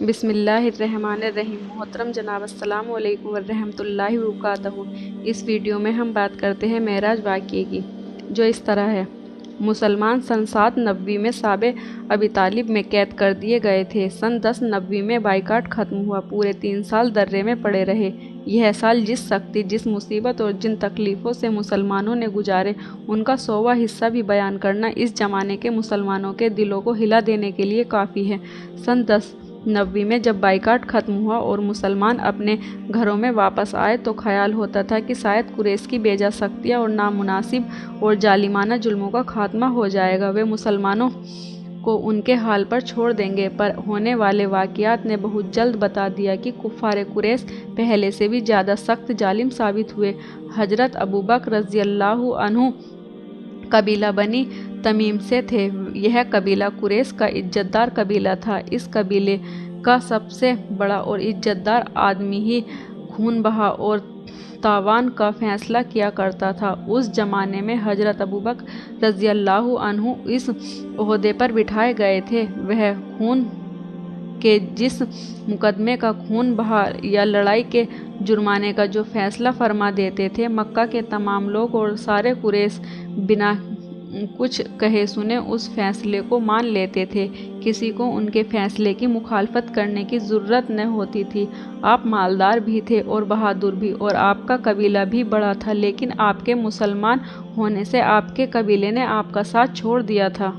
بسم اللہ الرحمن الرحیم۔ محترم جناب، السلام علیکم ورحمۃ اللہ وبرکاتہ۔ اس ویڈیو میں ہم بات کرتے ہیں معراج واقعے کی، جو اس طرح ہے۔ مسلمان سن 790 میں صحاب ابی طالب میں قید کر دیے گئے تھے۔ سن 1090 میں بائیکاٹ ختم ہوا۔ پورے 3 سال درے میں پڑے رہے۔ یہ سال جس سختی، جس مصیبت اور جن تکلیفوں سے مسلمانوں نے گزارے، ان کا 100واں حصہ بھی بیان کرنا اس زمانے کے مسلمانوں کے دلوں کو ہلا دینے کے لیے کافی ہے۔ سن 1090 میں جب بائیکاٹ ختم ہوا اور مسلمان اپنے گھروں میں واپس آئے تو خیال ہوتا تھا کہ شاید قریش کی بیجا سختیاں اور نامناسب اور ظالمانہ ظلموں کا خاتمہ ہو جائے گا، وہ مسلمانوں کو ان کے حال پر چھوڑ دیں گے، پر ہونے والے واقعات نے بہت جلد بتا دیا کہ کفار قریش پہلے سے بھی زیادہ سخت ظالم ثابت ہوئے۔ حضرت ابوبکر رضی اللہ عنہ قبیلہ بنی تمیم سے تھے۔ یہ قبیلہ قریش کا عزت دار قبیلہ تھا۔ اس قبیلے کا سب سے بڑا اور عزت دار آدمی ہی خون بہا اور تاوان کا فیصلہ کیا کرتا تھا۔ اس زمانے میں حضرت ابوبکر رضی اللہ عنہ اس عہدے پر بٹھائے گئے تھے۔ وہ خون کے جس مقدمے کا خون بہا یا لڑائی کے جرمانے کا جو فیصلہ فرما دیتے تھے، مکہ کے تمام لوگ اور سارے قریش بنا کچھ کہے سنے اس فیصلے کو مان لیتے تھے۔ کسی کو ان کے فیصلے کی مخالفت کرنے کی ضرورت نہ ہوتی تھی۔ آپ مالدار بھی تھے اور بہادر بھی، اور آپ کا قبیلہ بھی بڑا تھا، لیکن آپ کے مسلمان ہونے سے آپ کے قبیلے نے آپ کا ساتھ چھوڑ دیا تھا۔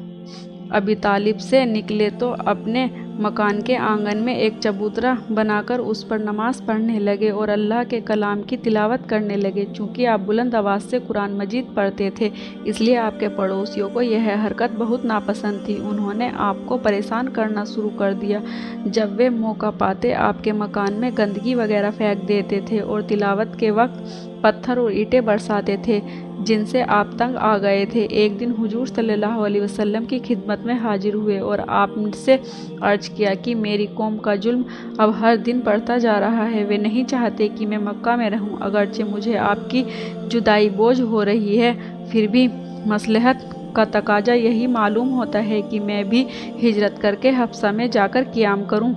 ابی طالب سے نکلے تو اپنے مکان کے آنگن میں ایک چبوترا بنا کر اس پر نماز پڑھنے لگے اور اللہ کے کلام کی تلاوت کرنے لگے۔ چونکہ آپ بلند آواز سے قرآن مجید پڑھتے تھے، اس لیے آپ کے پڑوسیوں کو یہ حرکت بہت ناپسند تھی۔ انہوں نے آپ کو پریشان کرنا شروع کر دیا۔ جب وہ موقع پاتے آپ کے مکان میں گندگی وغیرہ پھینک دیتے تھے اور تلاوت کے وقت پتھر اور اینٹیں برساتے تھے، جن سے آپ تنگ آ گئے تھے۔ ایک دن حضور صلی اللہ علیہ وسلم کی خدمت میں حاضر ہوئے اور آپ سے عرض کیا کہ میری قوم کا ظلم اب ہر دن بڑھتا جا رہا ہے۔ وہ نہیں چاہتے کہ میں مکہ میں رہوں، اگرچہ مجھے آپ کی جدائی بوجھ ہو رہی ہے، پھر بھی مصلحت کا تقاضا یہی معلوم ہوتا ہے کہ میں بھی ہجرت کر کے حبشہ میں جا کر قیام کروں۔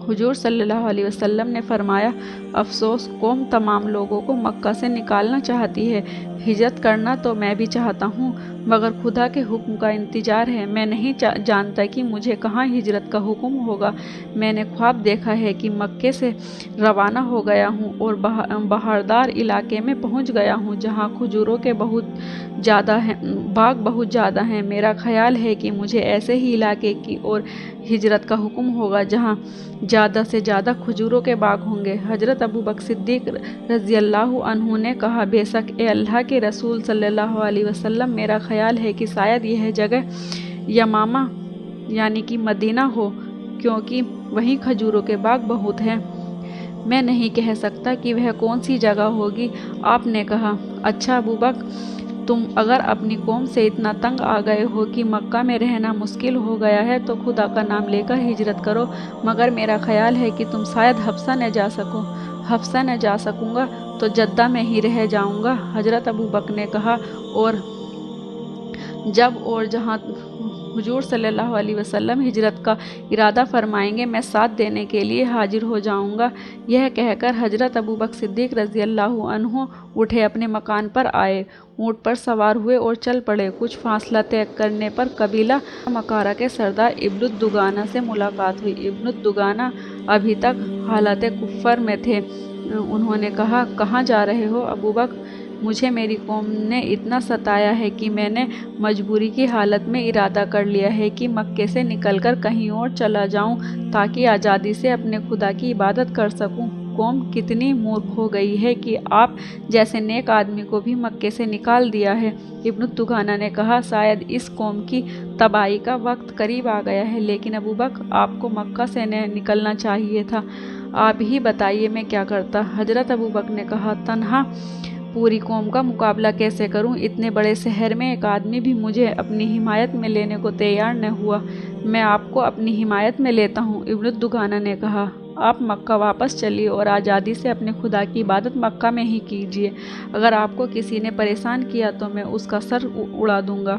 حضور صلی اللہ علیہ وسلم نے فرمایا، افسوس، قوم تمام لوگوں کو مکہ سے نکالنا چاہتی ہے۔ ہجرت کرنا تو میں بھی چاہتا ہوں، مگر خدا کے حکم کا انتظار ہے۔ میں نہیں جانتا کہ مجھے کہاں ہجرت کا حکم ہوگا۔ میں نے خواب دیکھا ہے کہ مکے سے روانہ ہو گیا ہوں اور بہاردار علاقے میں پہنچ گیا ہوں، جہاں کھجوروں کے باغ بہت زیادہ ہیں۔ میرا خیال ہے کہ مجھے ایسے ہی علاقے کی اور ہجرت کا حکم ہوگا جہاں زیادہ سے زیادہ کھجوروں کے باغ ہوں گے۔ حضرت ابوبکر صدیق رضی اللہ عنہ نے کہا، بے شک اے اللہ کے رسول صلی اللہ علیہ وسلم، میرا خیال ہے کہ شاید یہ جگہ یمامہ یعنی کہ مدینہ ہو، کیونکہ وہیں کھجوروں کے باغ بہت ہیں۔ میں نہیں کہہ سکتا کہ وہ کون سی جگہ ہوگی۔ آپ نے کہا، اچھا ابوبکر، تم اگر اپنی قوم سے اتنا تنگ آ گئے ہو کہ مکہ میں رہنا مشکل ہو گیا ہے تو خدا کا نام لے کر ہجرت کرو، مگر میرا خیال ہے کہ تم شاید حبشہ نہ جا سکو۔ حبشہ نہ جا سکوں گا تو جدہ میں ہی رہ جاؤں گا۔ حضرت ابوبکر نے کہا، اور جب اور جہاں حضور صلی اللہ علیہ وسلم ہجرت کا ارادہ فرمائیں گے، میں ساتھ دینے کے لیے حاضر ہو جاؤں گا۔ یہ کہہ کر حضرت ابوبکر صدیق رضی اللہ عنہ اٹھے، اپنے مکان پر آئے، اونٹ پر سوار ہوئے اور چل پڑے۔ کچھ فاصلہ طے کرنے پر قبیلہ مکارہ کے سردار ابن الدگانہ سے ملاقات ہوئی۔ ابن الدگانہ ابھی تک حالت کفر میں تھے۔ انہوں نے کہا، کہاں جا رہے ہو ابوبکر؟ مجھے میری قوم نے اتنا ستایا ہے کہ میں نے مجبوری کی حالت میں ارادہ کر لیا ہے کہ مکے سے نکل کر کہیں اور چلا جاؤں تاکہ آزادی سے اپنے خدا کی عبادت کر سکوں۔ قوم کتنی مورخ ہو گئی ہے کہ آپ جیسے نیک آدمی کو بھی مکے سے نکال دیا ہے۔ ابن الدگانہ نے کہا، شاید اس قوم کی تباہی کا وقت قریب آ گیا ہے، لیکن ابوبکر، آپ کو مکہ سے نہ نکلنا چاہیے تھا۔ آپ ہی بتائیے میں کیا کرتا؟ حضرت ابوبکر نے کہا، تنہا پوری قوم کا مقابلہ کیسے کروں؟ اتنے بڑے شہر میں ایک آدمی بھی مجھے اپنی حمایت میں لینے کو تیار نہ ہوا۔ میں آپ کو اپنی حمایت میں لیتا ہوں۔ ابن الدگانہ نے کہا، آپ مکہ واپس چلیے اور آزادی سے اپنے خدا کی عبادت مکہ میں ہی کیجیے۔ اگر آپ کو کسی نے پریشان کیا تو میں اس کا سر اڑا دوں گا۔